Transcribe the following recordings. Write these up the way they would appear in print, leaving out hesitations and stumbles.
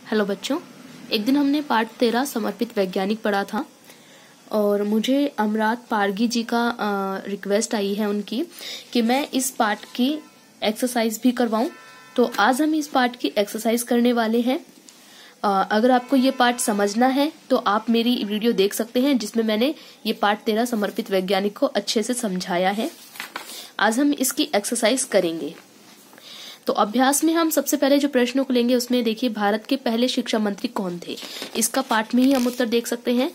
Hello बच्चों, एक दिन हमने पाठ 13 समर्पित वैज्ञानिक पढ़ा था और मुझे अमरात पारगी जी का रिक्वेस्ट आई है उनकी कि मैं इस पाठ की एक्सरसाइज भी करवाऊं। तो आज हम इस पाठ की एक्सरसाइज करने वाले हैं। अगर आपको ये पाठ समझना है तो आप मेरी वीडियो देख सकते हैं जिसमें मैंने ये पाठ 13 समर्पित वैज्ञानिक को अच्छे से समझाया है। आज हम इसकी एक्सरसाइज करेंगे। तो अभ्यास में हम सबसे पहले जो प्रश्नों को लेंगे उसमें देखिए भारत के पहले शिक्षा मंत्री कौन थे। इसका पाठ में ही हम उत्तर देख सकते हैं।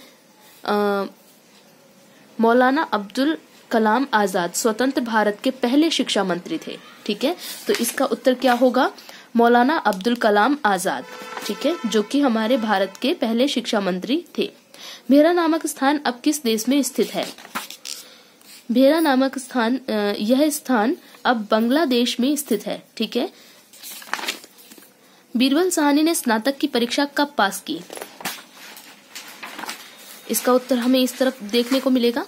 मौलाना अब्दुल कलाम आजाद स्वतंत्र भारत के पहले शिक्षा मंत्री थे। ठीक है, तो इसका उत्तर क्या होगा? मौलाना अब्दुल कलाम आजाद। ठीक है, जो कि हमारे भारत के पहले शिक्षा मंत्री थे। भेरा नामक स्थान अब किस देश में स्थित है? भेरा नामक स्थान, यह स्थान अब बांग्लादेश में स्थित है। ठीक है। बीरबल साहनी ने स्नातक की परीक्षा कब पास की? इसका उत्तर हमें इस तरफ देखने को मिलेगा।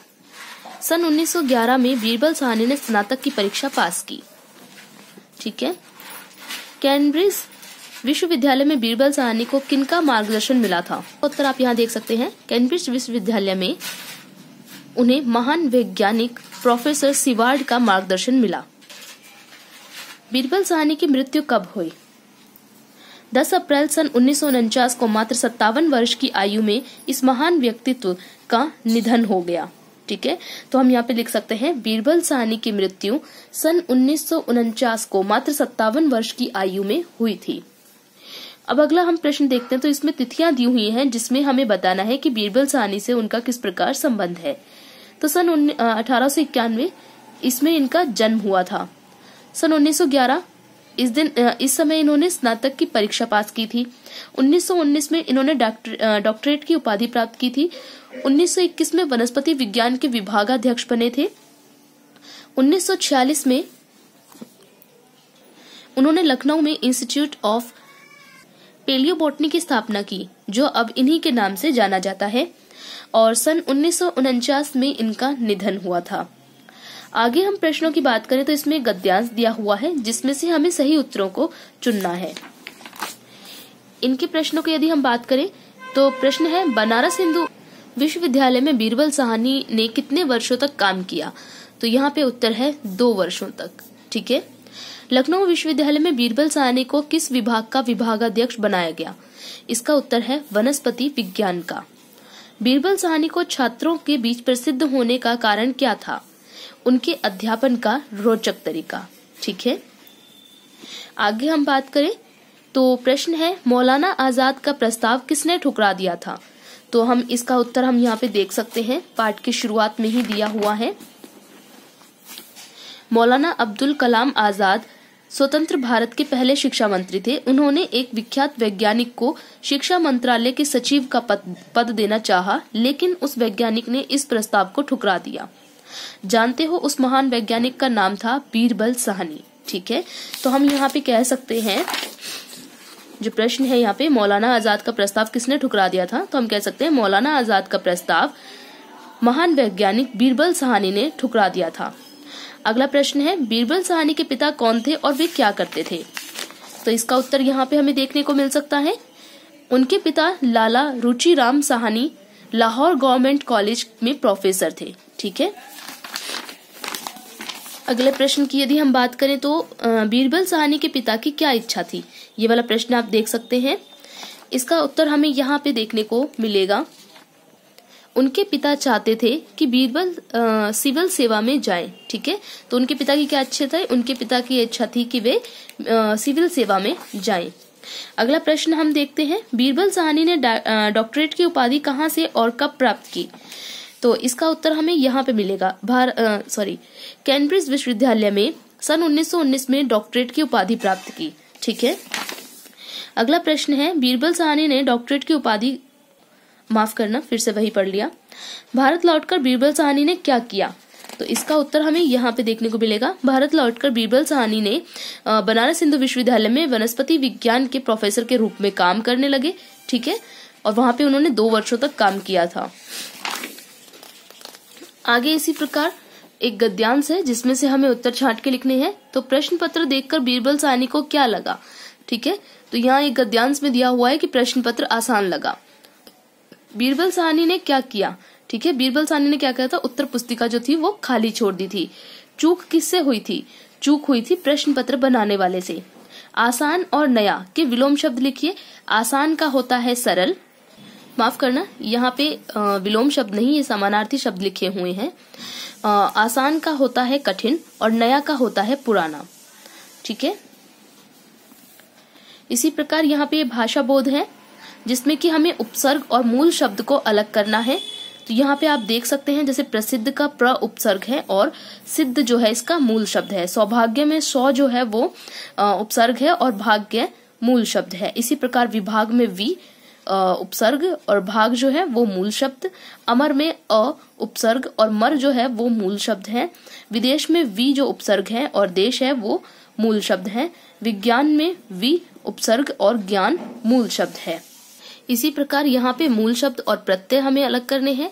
सन 1911 में बीरबल साहनी ने स्नातक की परीक्षा पास की। ठीक है। कैम्ब्रिज विश्वविद्यालय में बीरबल साहनी को किनका मार्गदर्शन मिला था? उत्तर आप यहाँ देख सकते हैं। कैम्ब्रिज विश्वविद्यालय में उन्हें महान वैज्ञानिक प्रोफेसर सिवार्ड का मार्गदर्शन मिला। बीरबल साहनी की मृत्यु कब हुई? 10 अप्रैल सन 1949 को मात्र 57 वर्ष की आयु में इस महान व्यक्तित्व का निधन हो गया। ठीक है, तो हम यहाँ पे लिख सकते हैं बीरबल साहनी की मृत्यु सन 1949 को मात्र 57 वर्ष की आयु में हुई थी। अब अगला हम प्रश्न देखते हैं। तो इसमें तिथियां दी हुई हैं जिसमें हमें बताना है कि बीरबल साहनी से उनका किस प्रकार संबंध है। तो सन 1891 इसमें इनका जन्म हुआ था। सन 1911 इस समय इन्होंने स्नातक की परीक्षा पास की थी। 1919 में इन्होंने डॉक्टरेट की उपाधि प्राप्त की थी। 1921 में वनस्पति विज्ञान के विभागाध्यक्ष बने थे। 1946 में उन्होंने लखनऊ में इंस्टीट्यूट ऑफ पेलियोबोटनी की स्थापना की, जो अब इन्हीं के नाम से जाना जाता है। और सन 1949 में इनका निधन हुआ था। आगे हम प्रश्नों की बात करें तो इसमें गद्यांश दिया हुआ है जिसमें से हमें सही उत्तरों को चुनना है। इनके प्रश्नों की यदि हम बात करें तो प्रश्न है बनारस हिंदू विश्वविद्यालय में बीरबल साहनी ने कितने वर्षों तक काम किया? तो यहाँ पे उत्तर है 2 वर्षों तक। ठीक है। लखनऊ विश्वविद्यालय में बीरबल साहनी को किस विभाग का विभागाध्यक्ष बनाया गया? इसका उत्तर है वनस्पति विज्ञान का। बीरबल साहनी को छात्रों के बीच प्रसिद्ध होने का कारण क्या था? उनके अध्यापन का रोचक तरीका। ठीक है। आगे हम बात करें तो प्रश्न है मौलाना आजाद का प्रस्ताव किसने ठुकरा दिया था? तो हम इसका उत्तर हम यहाँ पे देख सकते हैं, पाठ की शुरुआत में ही दिया हुआ है। मौलाना अब्दुल कलाम आजाद स्वतंत्र भारत के पहले शिक्षा मंत्री थे। उन्होंने एक विख्यात वैज्ञानिक को शिक्षा मंत्रालय के सचिव का पद देना चाहा, लेकिन उस वैज्ञानिक ने इस प्रस्ताव को ठुकरा दिया। जानते हो उस महान वैज्ञानिक का नाम था बीरबल साहनी। ठीक है, तो हम यहाँ पे कह सकते हैं, जो प्रश्न है यहाँ पे मौलाना आजाद का प्रस्ताव किसने ठुकरा दिया था, तो हम कह सकते हैं मौलाना आजाद का प्रस्ताव महान वैज्ञानिक बीरबल साहनी ने ठुकरा दिया था। अगला प्रश्न है बीरबल साहनी के पिता कौन थे और वे क्या करते थे? तो इसका उत्तर यहाँ पे हमें देखने को मिल सकता है। उनके पिता लाला रुचिराम साहनी लाहौर गवर्नमेंट कॉलेज में प्रोफेसर थे। ठीक है। अगले प्रश्न की यदि हम बात करें तो बीरबल साहनी के पिता की क्या इच्छा थी? ये वाला प्रश्न आप देख सकते हैं। इसका उत्तर हमें यहाँ पे देखने को मिलेगा। उनके पिता चाहते थे कि बीरबल सिविल सेवा में जाएं। ठीक है, तो उनके पिता की क्या इच्छा थी? उनके पिता की इच्छा थी कि वे सिविल सेवा में जाएं। अगला प्रश्न हम देखते हैं बीरबल साहनी ने डॉक्टरेट की उपाधि कहाँ से और कब प्राप्त की? तो इसका उत्तर हमें यहाँ पे मिलेगा। कैम्ब्रिज विश्वविद्यालय में सन 1919 में डॉक्टरेट की उपाधि प्राप्त की। ठीक है। अगला प्रश्न है बीरबल साहनी ने डॉक्टरेट की उपाधि, माफ करना फिर से वही पढ़ लिया। भारत लौटकर बीरबल साहनी ने क्या किया? तो इसका उत्तर हमें यहाँ पे देखने को मिलेगा। भारत लौटकर बीरबल साहनी ने बनारस हिंदू विश्वविद्यालय में वनस्पति विज्ञान के प्रोफेसर के रूप में काम करने लगे। ठीक है, और वहां पे उन्होंने 2 वर्षों तक काम किया था। आगे इसी प्रकार एक गद्यांश है जिसमें से हमें उत्तर छांट के लिखने हैं। तो प्रश्न पत्र देखकर बीरबल साहनी को क्या लगा? ठीक है, तो यहाँ एक गद्यांश में दिया हुआ है कि प्रश्न पत्र आसान लगा। बीरबल साहनी ने क्या किया, ठीक है, बीरबल साहनी ने क्या किया था, उत्तर पुस्तिका जो थी वो खाली छोड़ दी थी। चूक किससे हुई थी, चूक हुई थी प्रश्न पत्र बनाने वाले से। आसान और नया के विलोम शब्द लिखिए। आसान का होता है सरल, माफ करना यहाँ पे विलोम शब्द नहीं, ये समानार्थी शब्द लिखे हुए हैं। आसान का होता है कठिन और नया का होता है पुराना, ठीक है। इसी प्रकार यहाँ पे भाषा बोध है जिसमें कि हमें उपसर्ग और मूल शब्द को अलग करना है। तो यहाँ पे आप देख सकते हैं जैसे प्रसिद्ध का प्र उपसर्ग है और सिद्ध जो है इसका मूल शब्द है। सौभाग्य में सौ जो है वो उपसर्ग है और भाग्य मूल शब्द है। इसी प्रकार विभाग में वी उपसर्ग और भाग जो है वो मूल शब्द। अमर में अ उपसर्ग और मर जो है वो मूल शब्द है। विदेश में वी जो उपसर्ग है और देश है वो मूल शब्द है। विज्ञान में वी उपसर्ग और ज्ञान मूल शब्द है। इसी प्रकार यहाँ पे मूल शब्द और प्रत्यय हमें अलग करने हैं।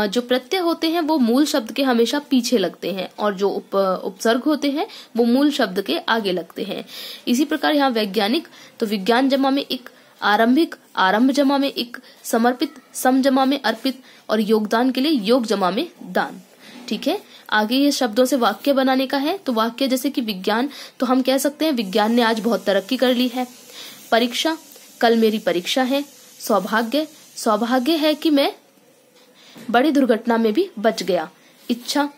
जो प्रत्यय होते हैं वो मूल शब्द के हमेशा पीछे लगते हैं और जो उपसर्ग होते हैं वो मूल शब्द के आगे लगते हैं। इसी प्रकार यहाँ वैज्ञानिक, तो विज्ञान जमा में एक, आरंभिक आरंभ जमा में एक, समर्पित सम जमा में अर्पित और योगदान के लिए योग जमा में दान, ठीक है। आगे ये शब्दों से वाक्य बनाने का है। तो वाक्य जैसे कि विज्ञान, तो हम कह सकते हैं विज्ञान ने आज बहुत तरक्की कर ली है। परीक्षा, कल मेरी परीक्षा है। सौभाग्य, सौभाग्य है कि मैं बड़ी दुर्घटना में भी बच गया। इच्छा,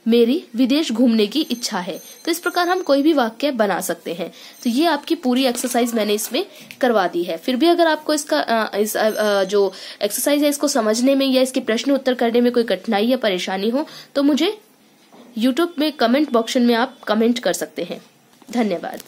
मेरी विदेश घूमने की इच्छा है। तो इस प्रकार हम कोई भी वाक्य बना सकते हैं। तो ये आपकी पूरी एक्सरसाइज मैंने इसमें करवा दी है। फिर भी अगर आपको इसका जो एक्सरसाइज है इसको समझने में या इसके प्रश्न उत्तर करने में कोई कठिनाई या परेशानी हो तो मुझे YouTube में कमेंट बॉक्स में आप कमेंट कर सकते हैं। धन्यवाद।